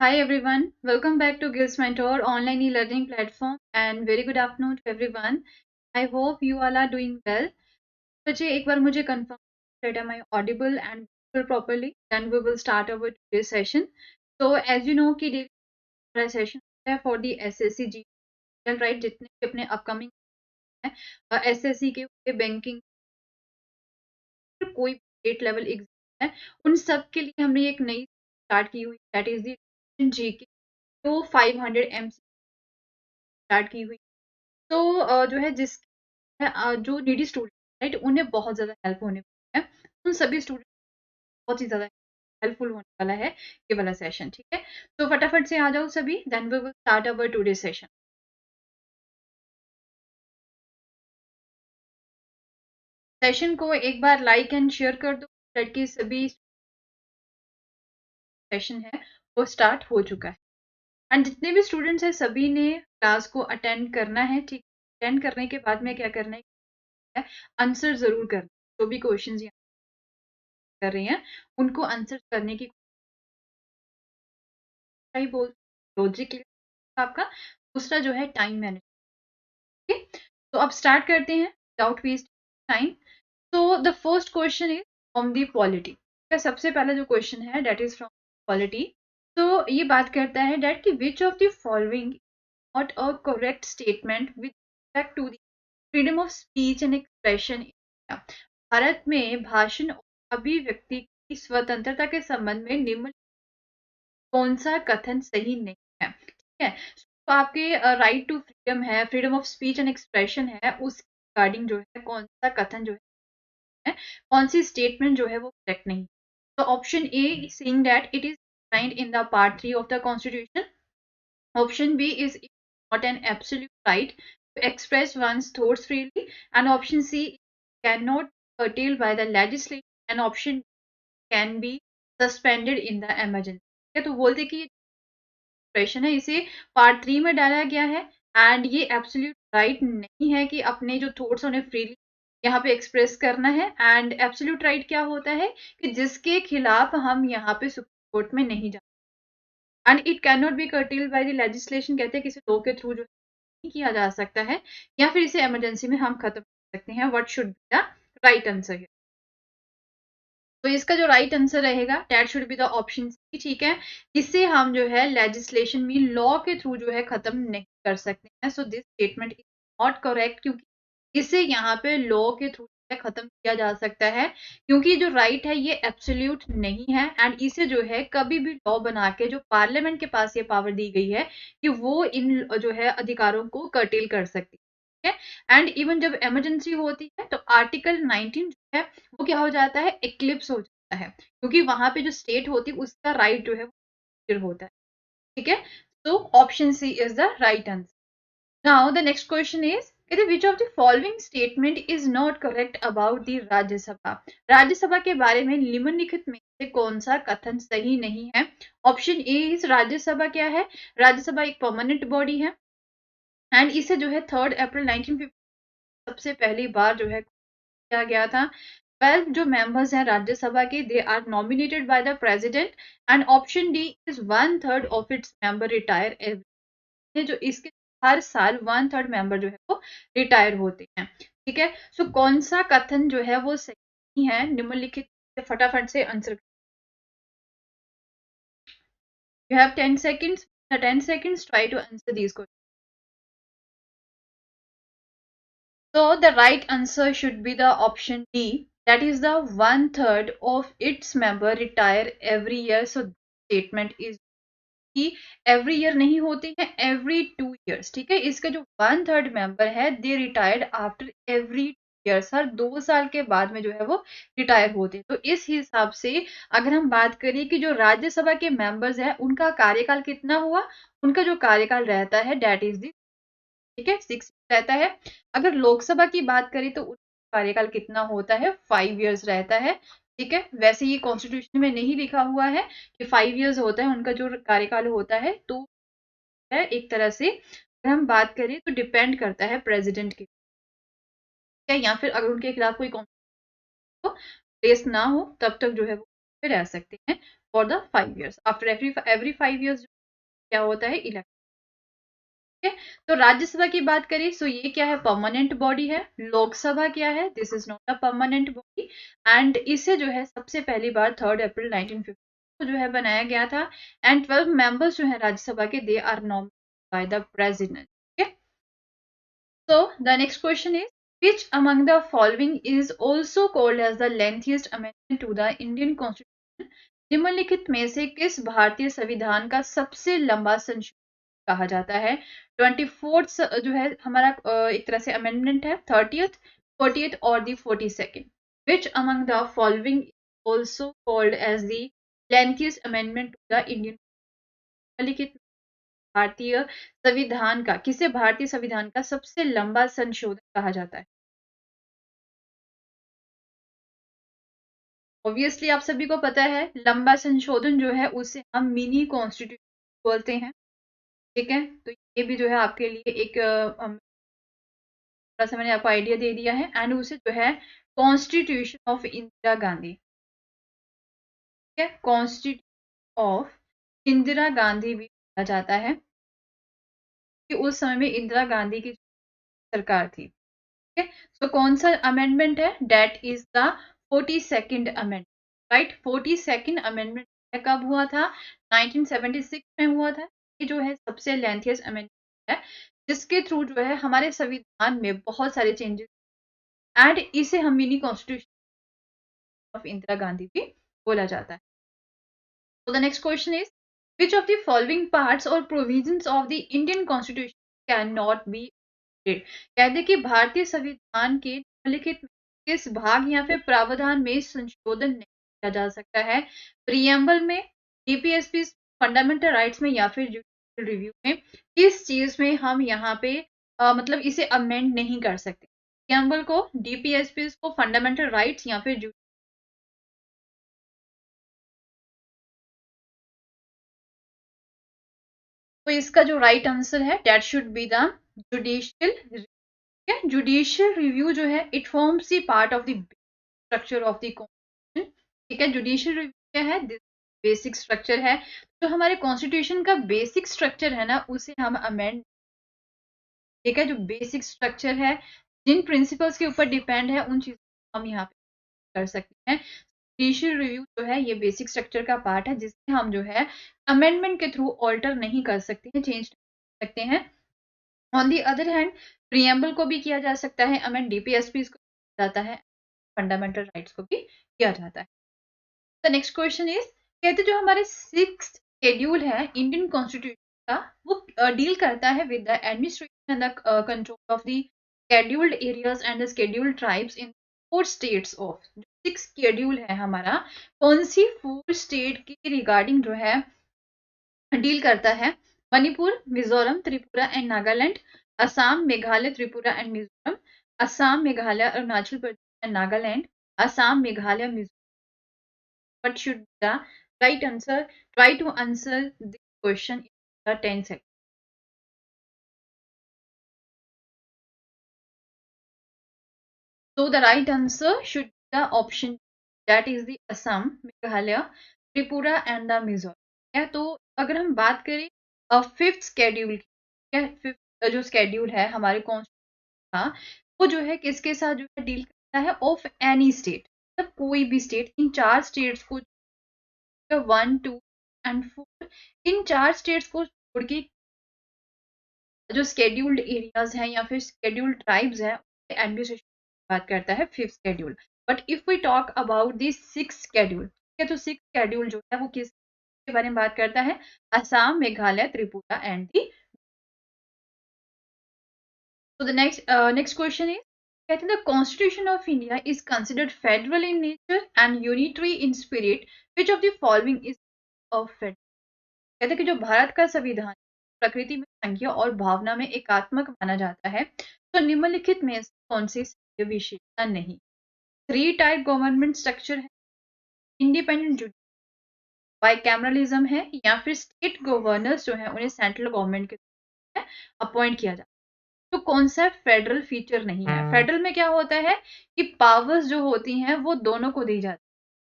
Hi everyone, welcome back to Gil's Mentor online e-learning platform and very good afternoon to everyone. I hope you all are doing well. बच्चे एक बार मुझे confirm that am I audible and visible properly? Then we will start our today's session. So as you know कि daily हमारा session है for the SSC GL right जितने भी अपने upcoming हैं SSC के बैंकिंग कोई स्टेट लेवल एग्जाम है उन सब के लिए हमने एक नई स्टार्ट की हुई दैट इज दी जीके तो 500 एमसी स्टार्ट की हुई तो जो है जिस जो नीडी स्टूडेंट राइट उन्हें बहुत ज़्यादा हेल्प होने वाली है उन सभी स्टूडेंट बहुत ही ज़्यादा हेल्पफुल होने वाला है ये वाला सेशन ठीक है तो फटाफट से आ जाओ सभी then we will start our today session session को एक बार लाइक एंड शेयर कर दो ताकि सभी सेशन है वो स्टार्ट हो चुका है एंड जितने भी स्टूडेंट्स हैं सभी ने क्लास को अटेंड करना है ठीक अटेंड करने के बाद में क्या करना है आंसर जरूर करना जो भी क्वेश्चंस यहाँ कर रहे हैं उनको आंसर करने की ही बोल लॉजिक आपका दूसरा जो है टाइम मैनेजमेंट तो अब स्टार्ट करते हैं विदाउट वेस्ट टाइम तो the first question is from the polity सबसे पहला जो क्वेश्चन है दैट इज फ्रॉम पॉलिटी तो ये बात करता है दैट कि which of the following not a correct statement with respect to the freedom of speech and expression in India भारत में भाषण और अभिव्यक्ति की स्वतंत्रता के संबंध में निम्न कौन सा कथन सही नहीं है ठीक है तो आपके राइट टू फ्रीडम है freedom of speech and expression है उस रिगार्डिंग जो है कौन सा कथन जो है कौन सी स्टेटमेंट जो है वो करेक्ट नहीं तो option A saying that it is defined in the part 3 of the constitution option B is not an absolute right to express one's thoughts freely and option C cannot curtailed by the legislation and option can be suspended in the emergency तो बोलते कि expression है इसे part 3 में डाला गया है and ये एब्सोल्यूट राइट नहीं है कि अपने जो थॉट्स उन्हें फ्रीली यहाँ पे एक्सप्रेस करना है एंड एब्सोल्यूट राइट क्या होता है कि जिसके खिलाफ हम यहाँ पे सुप्रीम कोर्ट में नहीं जा and it can not be curtailed by the legislation कहते हैं किसी लॉ के थ्रू जो नहीं किया जा सकता है या फिर इसे इमरजेंसी में हम खत्म कर सकते हैं what should be the right answer तो इसका जो राइट आंसर रहेगा that should be the option C ठीक है इसे हम जो है लेजिस्लेशन में लॉ के थ्रू जो है खत्म नहीं कर सकते हैं so this statement is not correct क्योंकि इसे यहाँ पे लॉ के थ्रू खत्म किया जा सकता है क्योंकि जो राइट है ये एब्सोल्यूट नहीं है एंड इसे जो है कभी भी लॉ बना के जो पार्लियामेंट के पास ये पावर दी गई है कि वो इन जो है अधिकारों को कर्टेल कर सकती है एंड इवन जब इमरजेंसी होती है तो आर्टिकल 19 जो है वो क्या हो जाता है एक्लिप्स हो जाता है क्योंकि वहां पे जो स्टेट होती है उसका राइट जो है वो होता है ठीक है तो option C is the right answer now the next question is which of the following statement is not correct about the Rajya Sabha Rajya Sabha के बारे में निम्नलिखित में से कौन सा कथन सही नहीं है ऑप्शन ए इज राज्यसभा क्या है राज्यसभा एक परमानेंट बॉडी है एंड इसे जो है 3 अप्रैल 1950 सबसे पहली बार जो है किया गया था 12 जो मेंबर्स हैं राज्यसभा के they are nominated by the president and option D is 1/3 of its member retire every जो इसके हर साल 1/3 मेंबर जो है वो रिटायर होते हैं ठीक है सो कौन सा कथन जो है वो सही है निम्नलिखित फटाफट से answer you have 10 seconds 10 seconds try to answer these questions so the right answer should be the option D that is the 1/3 of its member retire every year so statement is कि every year नहीं होती है every 2 years ठीक है इसका जो 1/3 member है दे retired after every years हर 2 साल के बाद में जो है वो रिटायर होते हैं तो इस हिसाब से अगर हम बात करें कि जो राज्यसभा के मेंबर्स है उनका कार्यकाल कितना हुआ उनका जो कार्यकाल रहता है डेट इज दी ठीक है 6 रहता है अगर लोकसभा की बात करें तो उनका कार्यकाल कितना होता है 5 years रहता है ठीक है वैसे ये कॉन्स्टिट्यूशन में नहीं लिखा हुआ है कि 5 years होता है उनका जो कार्यकाल होता है तो है एक तरह से अगर हम बात करें तो डिपेंड करता है प्रेसिडेंट के या फिर अगर उनके खिलाफ कोई प्लेस ना हो तब तक जो है वो रह सकते हैं for the 5 years. After every 5 years क्या होता है, इलेक्शन. तो राज्यसभा की बात करें तो ये क्या है, परमानेंट बॉडी है. लोकसभा क्या है, this is not a permanent body. And इसे जो है सबसे पहली बार 3 अप्रैल 1950 को जो है बनाया गया था. एंड 12 मेंबर्स जो है राज्यसभा के, they are nominated by the president. So the next question is, which among the following is also called as the lengthiest amendment to the Indian Constitution? निम्नलिखित में से किस भारतीय संविधान का सबसे लंबा संशोधन कहा जाता है? 24th जो है हमारा एक तरह से अमेंडमेंट है, 30th, 40th और the 42nd. Which among the following is also called as the lengthiest amendment to the Indian? निम्नलिखित भारतीय संविधान का, किसे भारतीय संविधान का सबसे लंबा संशोधन कहा जाता है? ऑब्वियसली आप सभी को पता है, लंबा संशोधन जो है उसे हम मिनी कॉन्स्टिट्यूशन बोलते हैं. ठीक है, तो ये भी जो है आपके लिए एक थोड़ा सा मैंने आपको आइडिया दे दिया है. एंड उसे जो है कॉन्स्टिट्यूशन ऑफ इंदिरा गांधी, ठीक है, कॉन्स्टिट्यूशन ऑफ इंदिरा गांधी भी कहा जाता है कि उस समय में इंदिरा गांधी की सरकार थी. ठीक है, सो कौन सा अमेंडमेंट है, that is the 42nd amendment. Right, 42nd amendment कब हुआ था, 1976 में हुआ था. ये जो है सबसे लेंथियस्ट अमेंडमेंट है जिसके थ्रू जो है हमारे संविधान में बहुत सारे चेंजेस, एंड इसे हम mini constitution of Indira Gandhi भी बोला जाता है. So the next question is, which of the following parts or provisions of the Indian Constitution cannot be amended? कहते कि भारतीय संविधान के निम्नलिखित किस भाग या फिर प्रावधान में संशोधन नहीं किया जा सकता है? प्रियम्बल में, डीपीएसपी, फंडामेंटल राइट्स में या फिर जुडिशियल रिव्यू में. किस चीज में हम यहाँ पे मतलब इसे अमेंड नहीं कर सकते? प्रियम्बल को, डीपीएसपी को, फंडामेंटल राइट्स या फिर. तो इसका जो राइट आंसर है, that should be the judicial. Judicial review जो है, it forms the part of the structure of the constitution. ठीक है, जुडिशियल रिव्यू क्या है, बेसिक स्ट्रक्चर है. जो हमारे कॉन्स्टिट्यूशन का बेसिक स्ट्रक्चर है ना, उसे हम अमेंड. ठीक है, जो बेसिक स्ट्रक्चर है, जिन प्रिंसिपल्स के ऊपर डिपेंड है, उन चीजों को हम यहाँ पे कर सकते हैं. जुडिशियल रिव्यू जो है ये बेसिक स्ट्रक्चर का पार्ट है जिससे हम जो है अमेंडमेंट के थ्रू ऑल्टर नहीं कर सकते हैं, चेंज कर सकते हैं. On the other hand preamble को भी किया जा सकता है अमेंड, डीपीएसपी को किया जाता है, फंडामेंटल राइट्स को भी किया जाता है. द नेक्स्ट क्वेश्चन इज, कहते जो हमारे 6th शेड्यूल है इंडियन कॉन्स्टिट्यूशन का, वो डील करता है with the administration and the control of the scheduled areas and the scheduled tribes in 4 states of. 6 schedule है हमारा, कौन सी 4 स्टेट की रिगार्डिंग जो है डील करता है? Manipur, Mizoram, Tripura and Nagaland, Assam, Meghalaya, Tripura and Mizoram, Assam, Meghalaya, Arunachal Pradesh and Nagaland, Assam, Meghalaya, Mizoram. What should be the right answer? Try to answer this question in the 10 seconds. So the right answer should be the option, that is the Assam, Meghalaya, Tripura and the Mizoram. है, तो अगर हम बात करें 5th schedule की, क्या 5th जो schedule है हमारे कॉन्स्टिट्यूशन का, वो जो है किसके साथ जो है डील करता है, ऑफ एनी स्टेट, मतलब कोई भी स्टेट. इन 4 स्टेट्स को, 1, 2 एंड 4, इन 4 स्टेट्स को छोड़ के जो स्केड्यूल्ड एरियाज हैं या फिर स्केड्यूल्ड ट्राइब्स हैं, एडमिनिस्ट्रेशन बात करता है 5th schedule. But if we talk about the 6th schedule, ठीक है, तो 6th शेड्यूल जो है वो किस के बारे में बात करता है? Assam, Meghalaya, Tripura and the. So the next question is, कहते हैं the Constitution of India is considered federal in nature and unitary in spirit. Which of the following is of federal? कहते हैं कि जो भारत का संविधान प्रकृति में संख्या और भावना में एकात्मक माना जाता है, तो निम्नलिखित में से कौन सी विशेषता नहीं? 3 टाइप गवर्नमेंट स्ट्रक्चर है, इंडिपेंडेंट जुडिशरी, बाइकैमरलिज्म है, या फिर स्टेट गवर्नर्स जो है उन्हें सेंट्रल गवर्नमेंट के अपॉइंट किया जाता है. तो कौन सा फेडरल फीचर नहीं है? फेडरल में क्या होता है कि पावर्स जो होती हैं वो दोनों को दी जाती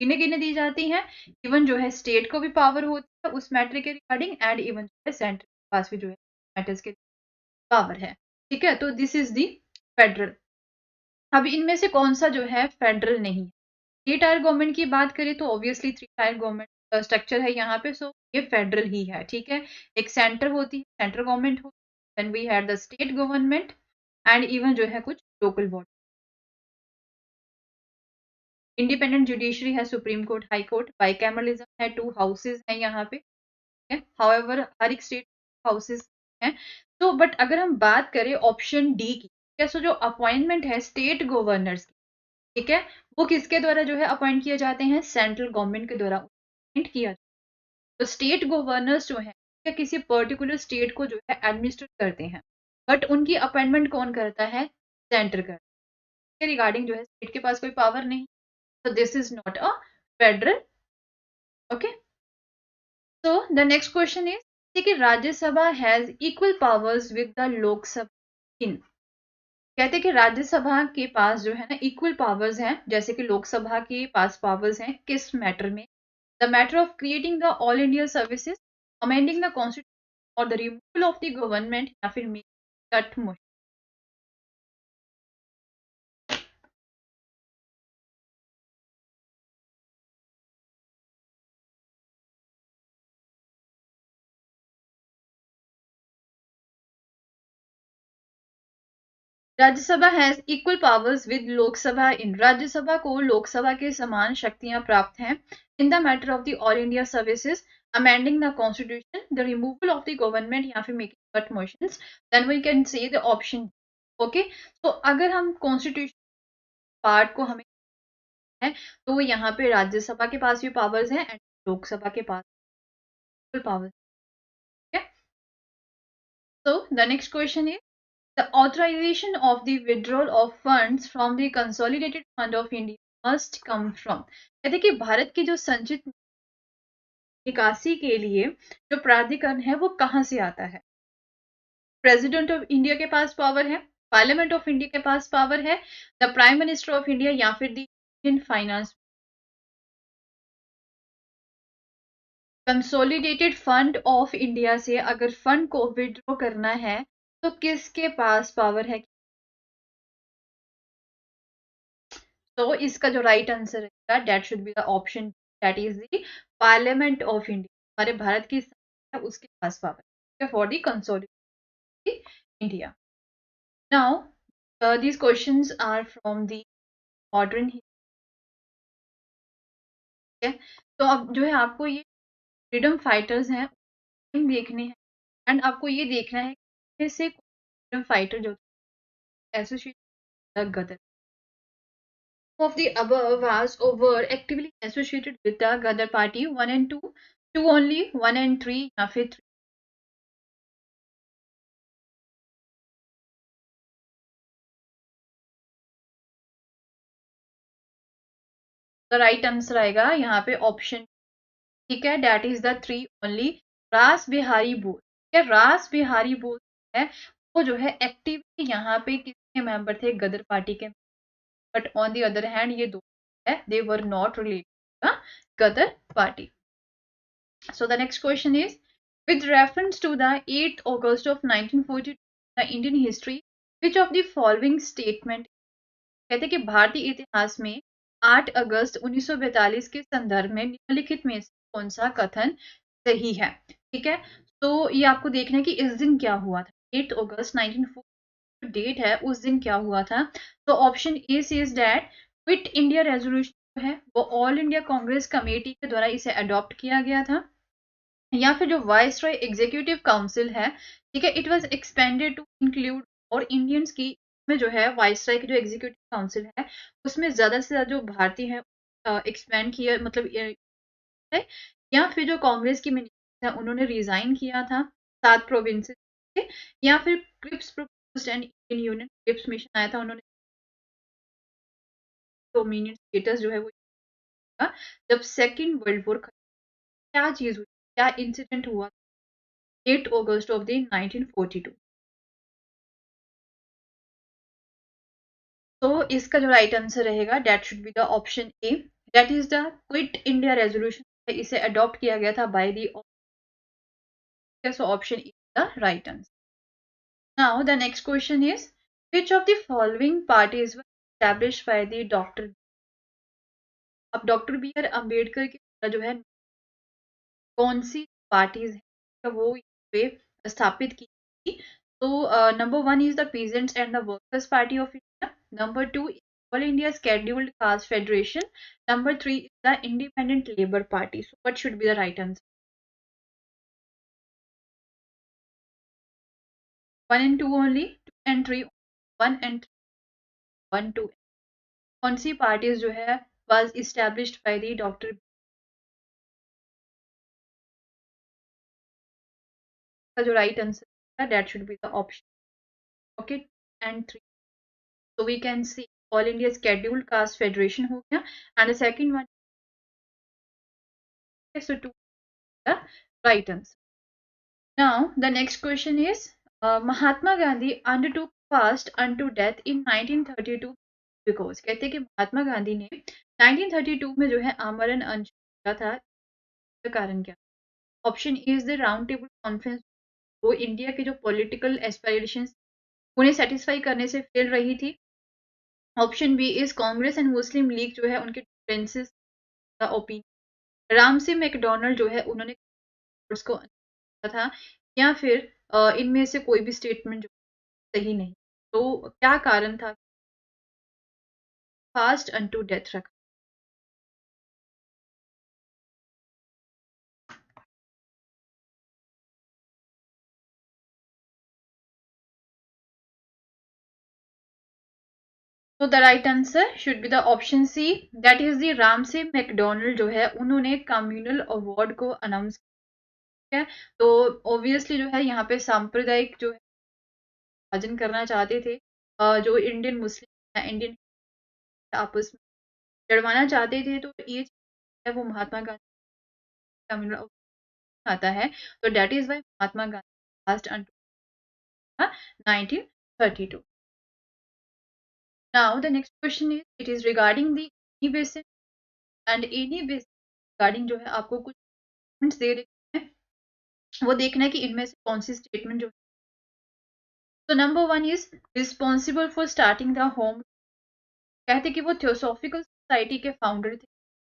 है, किन्हें किन्हें दी जाती हैं, इवन जो है स्टेट को भी पावर होती है उस मैटर के रिगार्डिंग, एंड इवन जो है सेंटर के पास भी जो है मैटर्स के पावर है। ठीक है, तो दिस इज दी फेडरल। अब इनमें से कौन सा जो है फेडरल नहीं है? 3 टायर गवर्नमेंट की बात करें तो ऑब्वियसली 3 टायर गवर्नमेंट स्ट्रक्चर है यहाँ पे, सो ये फेडरल ही है। ठीक है, एक सेंटर होती है, सेंट्रल गवर्नमेंट होती है, then we had the state government, and even जो है कुछ लोकल बॉडी। इंडिपेंडेंट जुडिशरी है, supreme court, high court, bicameralism है, 2 हाउसेज हैं यहाँ पे। हाउएवर हर एक स्टेट हाउसेज हैं। तो बट अगर हम बात करें ऑप्शन डी की, सो जो अपॉइंटमेंट है स्टेट गवर्नर्स की, ठीक है, वो किसके द्वारा जो है अपॉइंट किए जाते हैं? सेंट्रल गवर्नमेंट के द्वारा अपॉइंट किया जाता है। तो स्टेट गवर्नर्स जो है या किसी पर्टिकुलर स्टेट को जो है एडमिनिस्ट्रेट करते हैं, बट उनकी अपॉइंटमेंट कौन करता है? सेंटर करता है। रिगार्डिंग जो है स्टेट के पास कोई पावर नहीं, so this is not a federal. Okay, so the next question is कि Rajya Sabha has equal powers with the लोक सभा in, कहते हैं कि राज्यसभा के पास जो है ना इक्वल पावर्स हैं जैसे कि लोकसभा के पास पावर्स हैं किस मैटर में? The matter of creating the all India services, amending the constitution, और the removal of the government, या फिर cut motion. Rajya Sabha has equal powers with Lok Sabha in, Rajya Sabha को लोकसभा के समान शक्तियां प्राप्त हैं in the matter of the all India services, amending the constitution, the removal of the government, या फिर making cut motions, then we can say the option. Okay, तो अगर हम कॉन्स्टिट्यूशन पार्ट को हमें है तो यहाँ पे राज्यसभा के पास भी पावर्स हैं एंड लोकसभा के पास powers. So the next question is the authorization of the withdrawal of funds from the consolidated fund of India must come from, कहते कि भारत की जो संचित निकासी के लिए जो प्राधिकरण है वो कहाँ से आता है? प्रेसिडेंट ऑफ इंडिया के पास पावर है, पार्लियामेंट ऑफ इंडिया के पास पावर है, the prime minister of India, या फिर the Indian finance. Consolidated fund of India से अगर फंड को विड्रॉ करना है तो किसके पास पावर है? तो इसका जो राइट आंसर है that should be the option, that is the parliament of India. हमारे भारत की संसद है उसके पास power for the consolidated India. Now these questions are from the modern history। तो अब जो है आपको ये फ्रीडम फाइटर्स हैं देखने हैं, एंड आपको ये देखना है कि से फ्रीडम फाइटर जो associated Ghadar of the above was over actively associated with the Gadar party 1 and 2, 2 only, 1 and 3, या फिर 3? द राइट आंसर आएगा यहाँ पे ऑप्शन, ठीक है, दैट इज द 3 ओनली, रास बिहारी बोस। रास बिहारी बोस है वो जो है एक्टिवली यहाँ पे किसके मेंबर थे? गदर पार्टी के। But on the other hand ये दो है they were not related Ghadar party. So the next question is, with reference to the 8th August of 1942, the Indian history, which of the following statement, कहते कि भारतीय इतिहास में 8 अगस्त 1942 के संदर्भ में निम्नलिखित में से कौन सा कथन सही है? ठीक है, तो ये आपको देखना है कि इस दिन क्या हुआ था। 8 अगस्त 1942 डेट है, उस दिन क्या हुआ था? तो option A says that quit India resolution है वो ऑल इंडिया कांग्रेस कमेटी के द्वारा इसे अडॉप्ट किया गया था, या फिर जो वाइस रॉय एग्जीक्यूटिव काउंसिल है, ठीक है, it was expanded to include और इंडियंस की, में जो है वाइस रॉय की जो एग्जीक्यूटिव काउंसिल है उसमें ज्यादा से ज्यादा जो भारतीय है एक्सपेंड किया, मतलब है, या फिर जो कांग्रेस की मिनिस्टर है उन्होंने रिजाइन किया था 7 प्रोविंसेस से, या फिर Cripps proposed and Indian union, Cripps mission आया था, उन्होंने डोमिनियन स्टेटस जो है वो जब सेकेंड वर्ल्ड वॉर, क्या चीज हुई, क्या इंसिडेंट हुआ 8 अगस्त ऑफ द 1942? तो इसका जो राइट आंसर रहेगा that should be the option A, that is the quit India resolution, इसे अडॉप्ट किया गया था by the, so option is the right answer. Now the next question is which of the following parties were established by the doctor. अब doctor B are Ambedkar के द्वारा जो है कौन सी पार्टीज है वो पे स्थापित की थी. तो number one is the peasants and the workers party of India. Number two all India scheduled caste federation. Number three is the independent labour party. So what should be the right answer? One and two only, two and three, one and one two. कौन सी parties जो है was established by the doctor का जो right answer है that should be the option. Okay, and three. So we can see All India Scheduled Caste Federation हो गया, and the second one is so two the right answer. Now the next question is Mahatma Gandhi undertook fast unto death in 1932 because कहते हैं कि महात्मा गांधी ने 1932 में जो है आमरण अनशन किया था. इसका कारण क्या? Option is the round table conference, वो इंडिया के जो पॉलिटिकल एस्पायरेशंस उन्हें सेटिस्फाई करने से फेल रही थी. Option B is Congress and Muslim League जो है उनके डिफरेंसेस का ओपिनियन. राम से मैकडोनल्ड जो है उन्होंने को किया था, या फिर इनमें से कोई भी स्टेटमेंट जो सही नहीं. तो क्या कारण था फास्ट अनटू डेथ रखा? तो the right answer should be the option C, that is the Ramsay MacDonald जो है उन्होंने कम्युनल अवार्ड को अनाउंस किया है. तो ऑब्वियसली जो है यहाँ पे सांप्रदायिक जो है विभाजन करना चाहते थे, जो इंडियन मुस्लिम इंडियन आपस में लड़वाना चाहते थे. तो ये है वो महात्मा गांधी कम्युनल अवार्ड आता है. तो that is why Mahatma Gandhi fast unto 1932. Now the next question is it is regarding the any basin, and any basin regarding जो है आपको कुछ statements दे रखे हैं, वो देखना है कि इनमें से कौन सी स्टेटमेंट जो है. तो number one is responsible for starting the home. कहते कि वो थियोसॉफिकल सोसाइटी के फाउंडर थे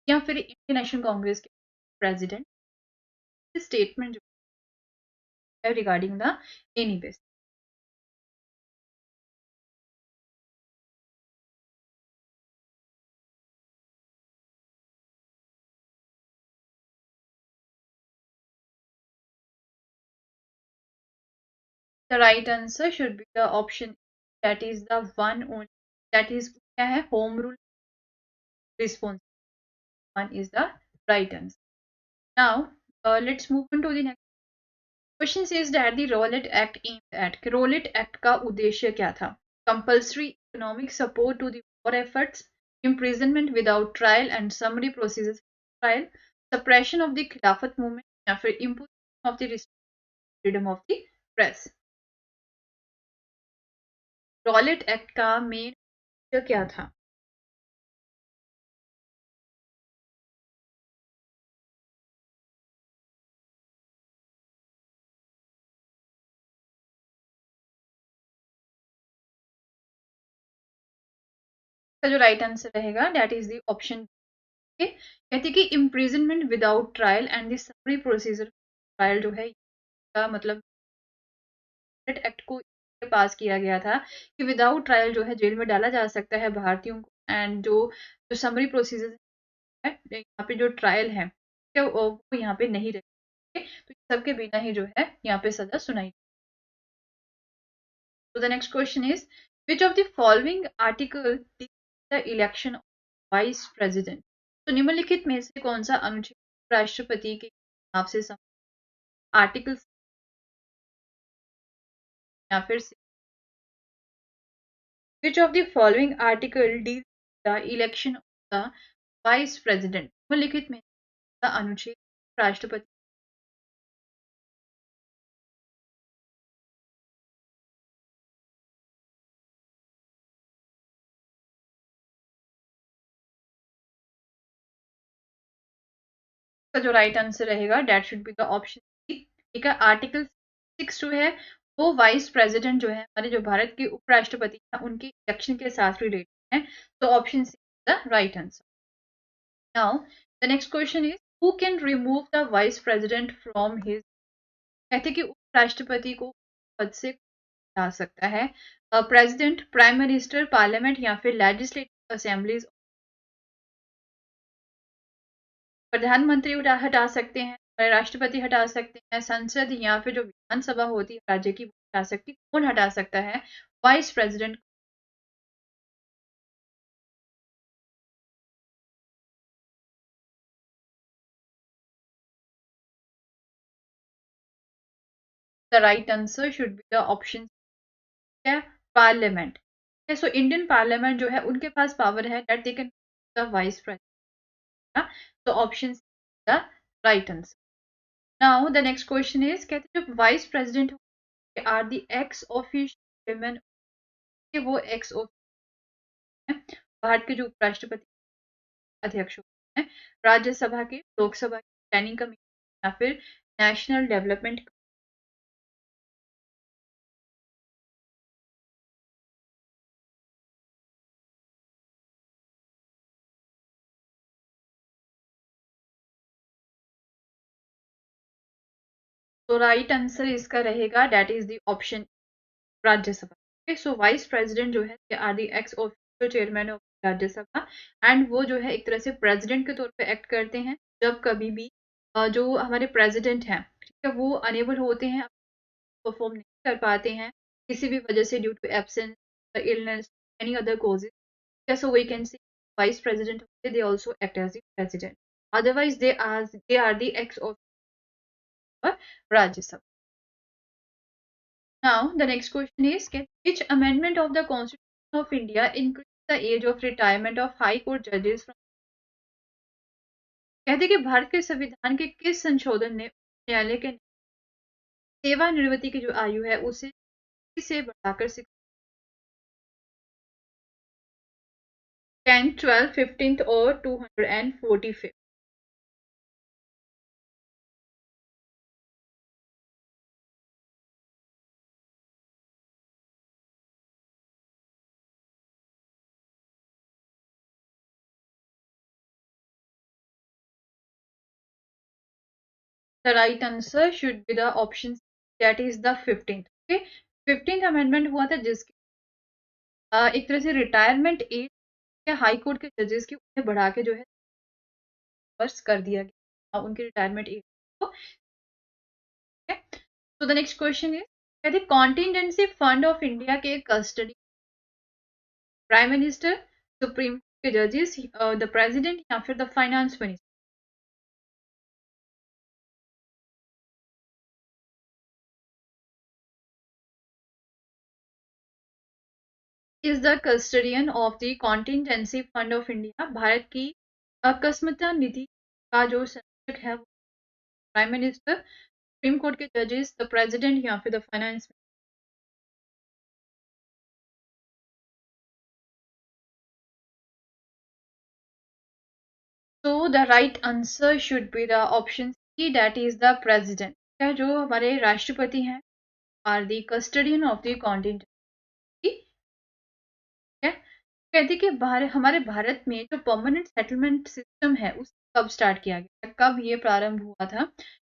या फिर इंडियन नेशनल कांग्रेस के प्रेसिडेंट. स्टेटमेंट जो है regarding the any basin. The right answer should be the option, that is the one only, that is क्या है home rule responsible. One is the right answer. Now, let's move on to the next question. Says that the Rowlatt Act aimed at. Rowlatt Act का उद्देश्य क्या था? Compulsory economic support to the war efforts, imprisonment without trial and summary procedures for trial, suppression of the Khilafat movement, या फिर imposition of the freedom of the press. Rowlatt Act का main उद्देश्य क्या था? इसका जो राइट आंसर रहेगा that is the option. कहते कि imprisonment without trial and the summary procedure. Trial जो है का मतलब एक्ट को पास किया गया था कि विदाउट ट्रायल जो है जेल में डाला जा सकता है भारतीयों को, एंड जो जो समरी प्रोसीजर है यहाँ पे जो ट्रायल है वो यहाँ पे नहीं रखे. तो सबके बिना ही जो है यहाँ पे सजा सुनाई. तो the next question is which of the following article the election of vice president. तो निम्नलिखित में से कौन सा अनुच्छेद राष्ट्रपति के हिसाब से आर्टिकल या फिर which of the following article deals with the election of the vice president. निम्नलिखित में का अनुच्छेद राष्ट्रपति का जो राइट आंसर रहेगा that should be the option C. ठीक है, आर्टिकल 6 जो है वो वाइस प्रेसिडेंट जो है हमारे जो भारत के उपराष्ट्रपति हैं उनके इलेक्शन के साथ रिलेटेड है। तो option see the right answer. Now the next question is who can remove the vice president from his. कहते कि उपराष्ट्रपति को पद से हटा सकता है प्रेसिडेंट, प्राइम मिनिस्टर, पार्लियामेंट या फिर लेजिस्लेटिव असेंबलीज। प्रधानमंत्री हटा सकते हैं, राष्ट्रपति हटा सकते हैं, संसद या फिर जो विधानसभा होती है राज्य की वो हटा सकती है। कौन हटा सकता है vice president? The right answer should be the option है पार्लियामेंट। सो इंडियन पार्लियामेंट जो है उनके पास पावर है that they can the vice president. तो option the right answer. Now the next question is कहते हैं जो vice president are the ex official women, वो एक्स ऑफिस भारत के जो उपराष्ट्रपति अध्यक्ष होते हैं, राज्यसभा के, लोकसभा के, प्लानिंग कमेटी या फिर नेशनल डेवलपमेंट। तो राइट आंसर इसका रहेगा that is the option Rajya Sabha. Okay, so vice president जो है they are the ex officio chairman of Rajya Sabha and वो जो है एक तरह से प्रेसिडेंट के तौर पे एक्ट करते हैं जब कभी भी जो हमारे प्रेसिडेंट हैं, ठीक है, वो अनेबल होते हैं, परफॉर्म नहीं कर पाते हैं किसी भी वजह से, due to absence, illness, any other causes. So we can see vice president they also act as the president. Otherwise, they are the ex of Rajya Sabha. Now the next question is which amendment of the Constitution of India increased the age of retirement of High Court judges from? कहते कि भारत के संविधान के किस संशोधन ने न्यायालय के सेवानिवृत्ति की जो आयु है उसे से बढ़ाकर 10, 12, 15 और 245? The right answer should be the option that is the 15th. Okay, 15th amendment हुआ था जिसके एक तरह से रिटायरमेंट एज हाई कोर्ट के जजेस की उन्हें बढ़ा के जो है वर्ष कर दिया गया उनकी रिटायरमेंट एज को। तो द नेक्स्ट क्वेश्चन इज कहते कॉन्टिजेंसी फंड ऑफ इंडिया के custody prime minister, supreme court के जजेस, द प्रेसिडेंट या फिर the finance minister? Is the custodian of the contingency fund of India, Bharat की अकस्मात निधि का जो संरक्षक है वो प्राइम मिनिस्टर, सुप्रीम कोर्ट के जजेस, द प्रेसिडेंट या फिर द फाइनेंस? तो the right answer should be the option C that is the president. क्या जो हमारे राष्ट्रपति हैं are the custodian of the contingency. है कहते कि हमारे भारत में जो परमानेंट सेटलमेंट सिस्टम है उस कब स्टार्ट किया गया, कब ये प्रारंभ हुआ था?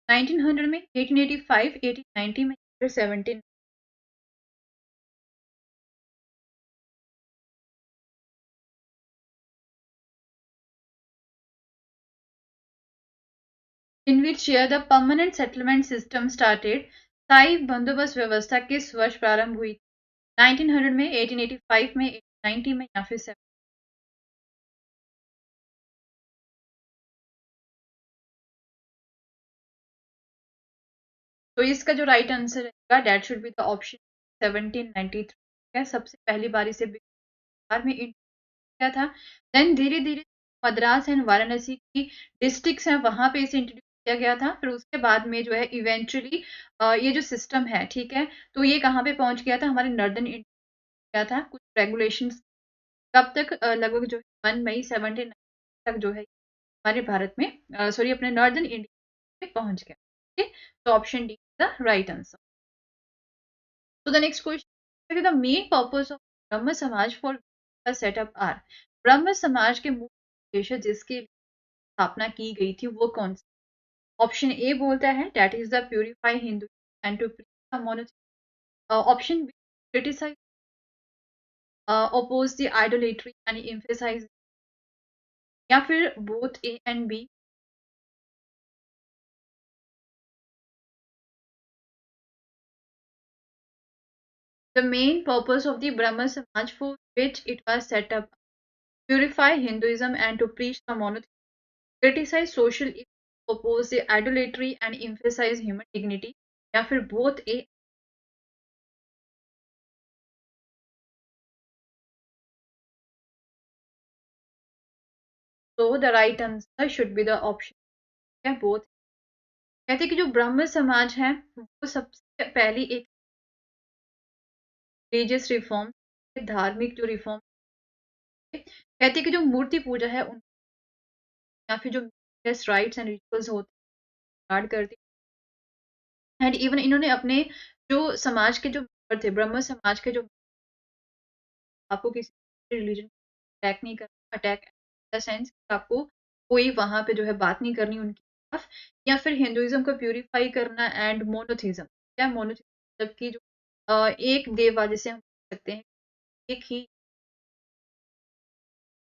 1900 में, 1885, 1890 में, फिर 17? In which year the permanent settlement system started? स्थायी बंदोबस्त व्यवस्था किस वर्ष प्रारंभ हुई? 1900 में, 1885 में, 1890 में या फिर 7? तो इसका जो राइट आंसर रहेगा that should be the option 1793 है। सबसे पहली बार इसे बिहार में किया था, देन धीरे धीरे मद्रास एंड वाराणसी की डिस्ट्रिक्ट्स हैं वहां पे इसे इंट्रोड्यूस किया गया था। फिर उसके बाद में जो है इवेंचुअली ये जो सिस्टम है, ठीक है, तो ये कहाँ पे पहुंच गया था? हमारे नॉर्दर्न इंडिया था। कुछ रेगुलेशंस कब तक लगभग जो है 1 मई 17 तक जो है हमारे भारत में सॉरी अपने नॉर्दर्न इंडिया में पहुंच गया। ठीक, तो option D the right answer. तो the next question, the main purpose of Brahmo Samaj for setup are, ब्रह्म समाज के मुख्य उद्देश्य जिसकी स्थापना की गई थी वो कौन सा? ऑप्शन ए बोलता है that is the purify Hindu and to preach the monotheism. Option B criticize oppose the idolatry and emphasize, या फिर both A and B? The main purpose of the Brahma Samaj for which it was set up, purify Hinduism and to preach the monotheism, criticize social evil, oppose the idolatry and emphasize human dignity, या फिर both A? So the right answer should be the option है both। कहते हैं कि जो ब्रह्म समाज है वो सबसे पहली एक रिलीजियस रिफॉर्म, धार्मिक जो रिफॉर्म, कहते हैं कि जो मूर्ति पूजा है उन या फिर जो राइट्स एंड रिचुअल्स होते हैं करती, एंड इवन इन्होंने अपने जो समाज के जो मेंबर थे, ब्रह्म समाज के जो, आपको किसी रिलीजन अटैक नहीं करना, अटैक इन द सेंस आपको कोई वहां पे जो है बात नहीं करनी उनकी तरफ, या फिर हिंदुइज्म को प्यूरिफाई करना एंड मोनोथिज्म, क्या मोनोथिज्म जबकि जो एक देव जिसे हम कह सकते हैं एक ही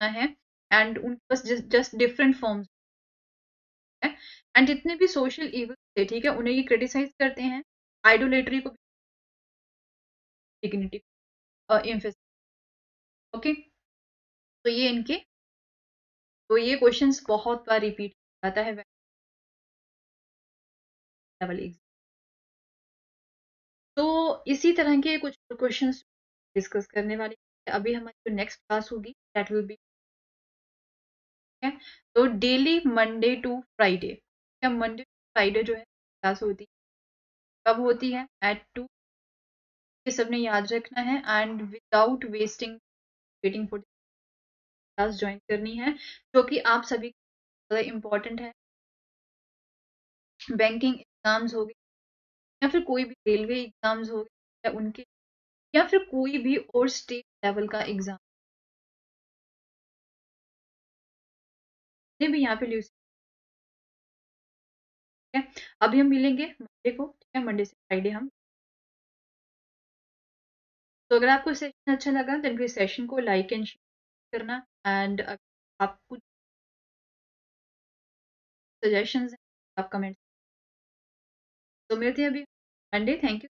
है, एंड उनके पास जस्ट डिफरेंट फॉर्म्स है, एंड जितने भी सोशल इवल थे, ठीक है, उन्हें ये क्रिटिसाइज करते हैं, आइडोलेटरी को, डिग्निटी एम्फेसिस। ओके, तो ये इनके, तो ये क्वेश्चंस बहुत बार रिपीट आता है लेवल एग्जाम। तो इसी तरह के कुछ क्वेश्चंस डिस्कस करने वाले अभी हमारी जो नेक्स्ट क्लास होगी दैट विल बी, तो डेली मंडे टू फ्राइडे, क्या मंडे टू फ्राइडे जो है क्लास होती है, कब होती है? एट 2, ये सबने याद रखना है, and without wasting waiting for class join करनी है, जो कि आप सभी ज़्यादा इम्पोर्टेंट है। बैंकिंग एग्जाम्स हो गए या फिर कोई भी रेलवे एग्जाम्स हो गए या उनके, या फिर कोई भी और स्टेट लेवल का एग्जाम भी यहाँ पे ल्यूसी है। अभी हम मिलेंगे मंडे को, ठीक है, मंडे से फ्राइडे हम। तो अगर आपको सेशन अच्छा लगा तो फिर सेशन को लाइक एंड शेयर करना, एंड आप कुछ सजेशंस आप कमेंट, तो मिलते हैं अभी मंडे। Thank you.